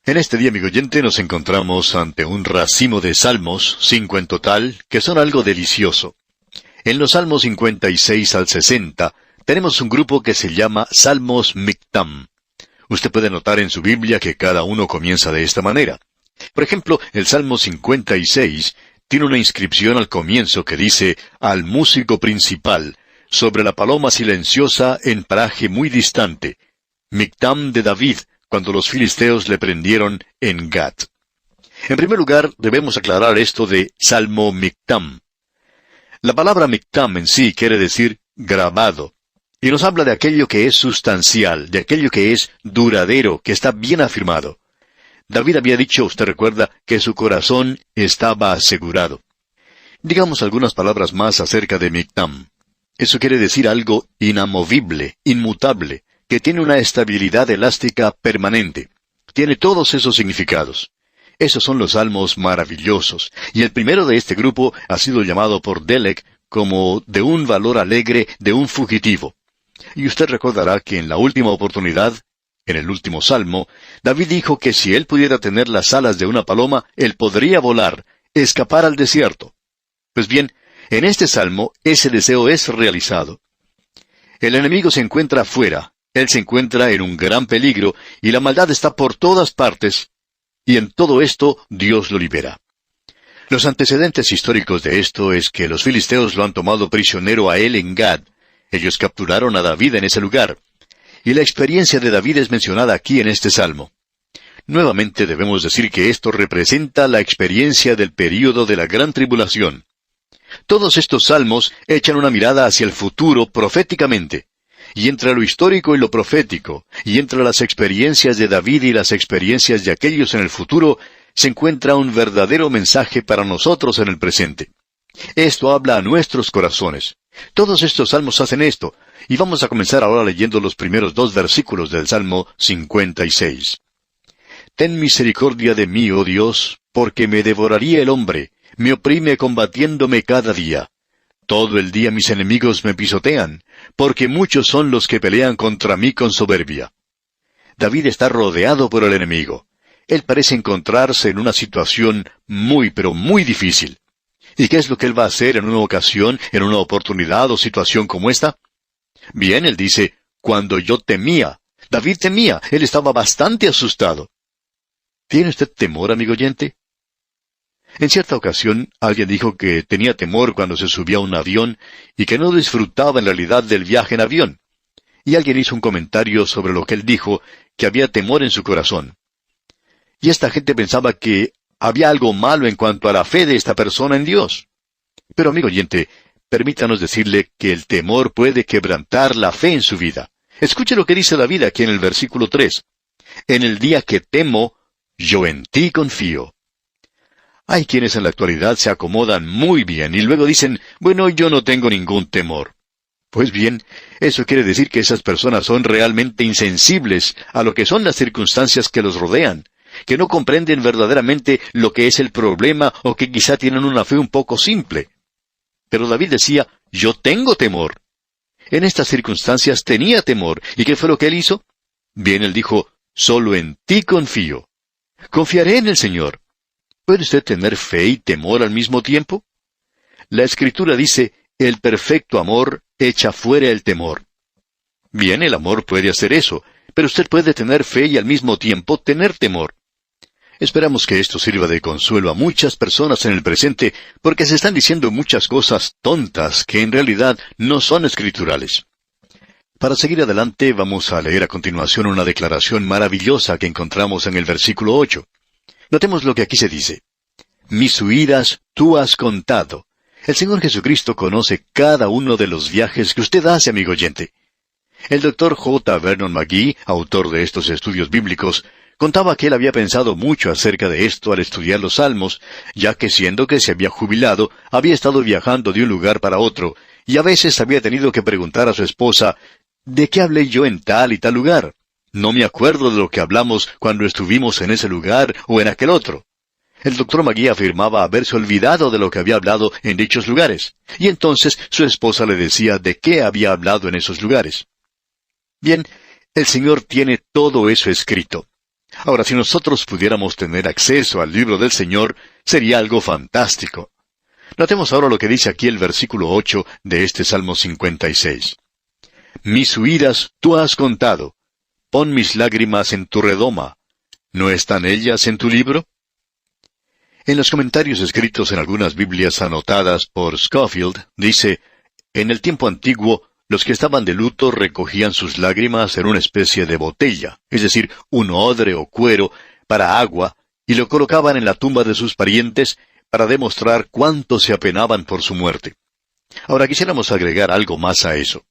En este día, amigo oyente, nos encontramos ante un racimo de salmos, 5 en total, que son algo delicioso. En los salmos 56 al 60, tenemos un grupo que se llama Salmos Mictam. Usted puede notar en su Biblia que cada uno comienza de esta manera. Por ejemplo, el Salmo 56 tiene una inscripción al comienzo que dice, al músico principal, sobre la paloma silenciosa en paraje muy distante. Mictam de David, cuando los filisteos le prendieron en Gat. En primer lugar, debemos aclarar esto de Salmo Mictam. La palabra Mictam en sí quiere decir grabado, y nos habla de aquello que es sustancial, de aquello que es duradero, que está bien afirmado. David había dicho, usted recuerda, que su corazón estaba asegurado. Digamos algunas palabras más acerca de Mictam. Eso quiere decir algo inamovible, inmutable, que tiene una estabilidad elástica permanente. Tiene todos esos significados. Esos son los salmos maravillosos, y el primero de este grupo ha sido llamado por Delek como de un valor alegre de un fugitivo. Y usted recordará que en la última oportunidad, en el último salmo, David dijo que si él pudiera tener las alas de una paloma, él podría volar, escapar al desierto. Pues bien, en este salmo ese deseo es realizado. El enemigo se encuentra afuera, él se encuentra en un gran peligro, y la maldad está por todas partes, y en todo esto Dios lo libera. Los antecedentes históricos de esto es que los filisteos lo han tomado prisionero a él en Gad. Ellos capturaron a David en ese lugar. Y la experiencia de David es mencionada aquí en este salmo. Nuevamente debemos decir que esto representa la experiencia del período de la gran tribulación. Todos estos salmos echan una mirada hacia el futuro proféticamente. Y entre lo histórico y lo profético, y entre las experiencias de David y las experiencias de aquellos en el futuro, se encuentra un verdadero mensaje para nosotros en el presente. Esto habla a nuestros corazones. Todos estos salmos hacen esto, y vamos a comenzar ahora leyendo los primeros 2 versículos del Salmo 56. Ten misericordia de mí, oh Dios, porque me devoraría el hombre, me oprime combatiéndome cada día. Todo el día mis enemigos me pisotean, porque muchos son los que pelean contra mí con soberbia. David está rodeado por el enemigo. Él parece encontrarse en una situación muy, pero muy difícil. ¿Y qué es lo que él va a hacer en una ocasión, en una oportunidad o situación como esta? Bien, él dice, cuando yo temía. David temía, él estaba bastante asustado. ¿Tiene usted temor, amigo oyente? En cierta ocasión, alguien dijo que tenía temor cuando se subía a un avión y que no disfrutaba en realidad del viaje en avión. Y alguien hizo un comentario sobre lo que él dijo, que había temor en su corazón. Y esta gente pensaba que había algo malo en cuanto a la fe de esta persona en Dios. Pero, amigo oyente, permítanos decirle que el temor puede quebrantar la fe en su vida. Escuche lo que dice David aquí en el versículo 3. En el día que temo, yo en ti confío. Hay quienes en la actualidad se acomodan muy bien y luego dicen, bueno, yo no tengo ningún temor. Pues bien, eso quiere decir que esas personas son realmente insensibles a lo que son las circunstancias que los rodean, que no comprenden verdaderamente lo que es el problema o que quizá tienen una fe un poco simple. Pero David decía, yo tengo temor. En estas circunstancias tenía temor. ¿Y qué fue lo que él hizo? Bien, él dijo, solo en ti confío. Confiaré en el Señor. ¿Puede usted tener fe y temor al mismo tiempo? La Escritura dice, el perfecto amor echa fuera el temor. Bien, el amor puede hacer eso, pero usted puede tener fe y al mismo tiempo tener temor. Esperamos que esto sirva de consuelo a muchas personas en el presente, porque se están diciendo muchas cosas tontas que en realidad no son escriturales. Para seguir adelante, vamos a leer a continuación una declaración maravillosa que encontramos en el versículo 8. Notemos lo que aquí se dice. Mis huidas tú has contado. El Señor Jesucristo conoce cada uno de los viajes que usted hace, amigo oyente. El Dr. J. Vernon McGee, autor de estos estudios bíblicos, contaba que él había pensado mucho acerca de esto al estudiar los Salmos, ya que siendo que se había jubilado, había estado viajando de un lugar para otro, y a veces había tenido que preguntar a su esposa, ¿de qué hablé yo en tal y tal lugar? No me acuerdo de lo que hablamos cuando estuvimos en ese lugar o en aquel otro. El Dr. McGee afirmaba haberse olvidado de lo que había hablado en dichos lugares, y entonces su esposa le decía de qué había hablado en esos lugares. Bien, el Señor tiene todo eso escrito. Ahora, si nosotros pudiéramos tener acceso al libro del Señor, sería algo fantástico. Notemos ahora lo que dice aquí el versículo 8 de este Salmo 56. Mis huidas tú has contado. Pon mis lágrimas en tu redoma. ¿No están ellas en tu libro? En los comentarios escritos en algunas Biblias anotadas por Scofield, dice, en el tiempo antiguo, los que estaban de luto recogían sus lágrimas en una especie de botella, es decir, un odre o cuero, para agua, y lo colocaban en la tumba de sus parientes para demostrar cuánto se apenaban por su muerte. Ahora quisiéramos agregar algo más a eso.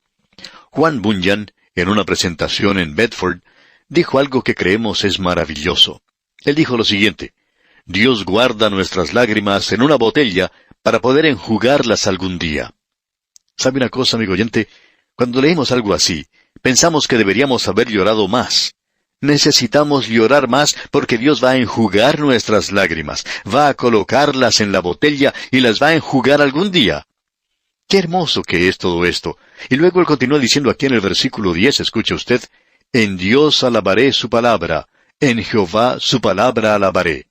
Juan Bunyan, en una presentación en Bedford, dijo algo que creemos es maravilloso. Él dijo lo siguiente: Dios guarda nuestras lágrimas en una botella para poder enjugarlas algún día. ¿Sabe una cosa, amigo oyente? Cuando leemos algo así, pensamos que deberíamos haber llorado más. Necesitamos llorar más porque Dios va a enjugar nuestras lágrimas, va a colocarlas en la botella y las va a enjugar algún día. ¡Qué hermoso que es todo esto! Y luego él continúa diciendo aquí en el versículo 10, escuche usted, en Dios alabaré su palabra, en Jehová su palabra alabaré.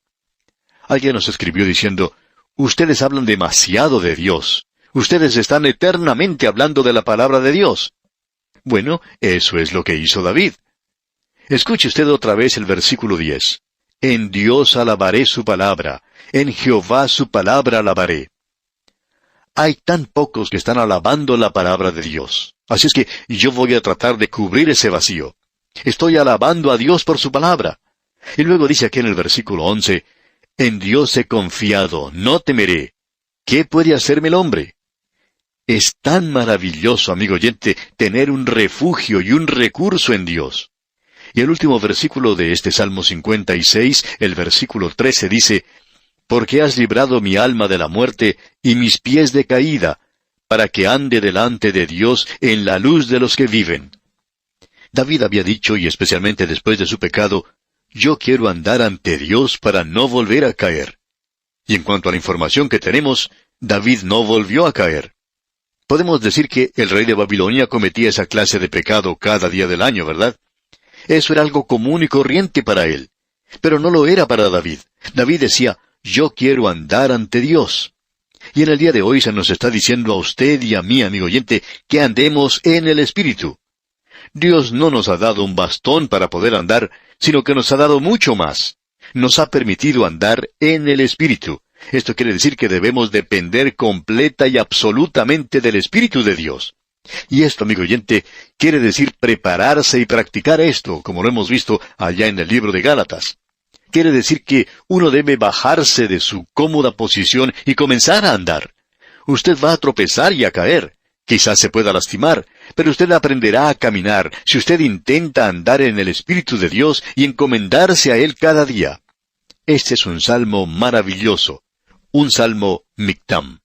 Alguien nos escribió diciendo, ustedes hablan demasiado de Dios. Ustedes están eternamente hablando de la palabra de Dios. Bueno, eso es lo que hizo David. Escuche usted otra vez el versículo 10. En Dios alabaré su palabra, en Jehová su palabra alabaré. Hay tan pocos que están alabando la palabra de Dios. Así es que yo voy a tratar de cubrir ese vacío. Estoy alabando a Dios por su palabra. Y luego dice aquí en el versículo 11, en Dios he confiado, no temeré. ¿Qué puede hacerme el hombre? Es tan maravilloso, amigo oyente, tener un refugio y un recurso en Dios. Y el último versículo de este Salmo 56, el versículo 13 dice, porque has librado mi alma de la muerte y mis pies de caída, para que ande delante de Dios en la luz de los que viven. David había dicho, y especialmente después de su pecado, yo quiero andar ante Dios para no volver a caer. Y en cuanto a la información que tenemos, David no volvió a caer. Podemos decir que el rey de Babilonia cometía esa clase de pecado cada día del año, ¿verdad? Eso era algo común y corriente para él. Pero no lo era para David. David decía, yo quiero andar ante Dios. Y en el día de hoy se nos está diciendo a usted y a mí, amigo oyente, que andemos en el Espíritu. Dios no nos ha dado un bastón para poder andar, sino que nos ha dado mucho más. Nos ha permitido andar en el Espíritu. Esto quiere decir que debemos depender completa y absolutamente del Espíritu de Dios. Y esto, amigo oyente, quiere decir prepararse y practicar esto, como lo hemos visto allá en el libro de Gálatas. Quiere decir que uno debe bajarse de su cómoda posición y comenzar a andar. Usted va a tropezar y a caer. Quizás se pueda lastimar, pero usted aprenderá a caminar si usted intenta andar en el Espíritu de Dios y encomendarse a Él cada día. Este es un salmo maravilloso, un salmo Mictam.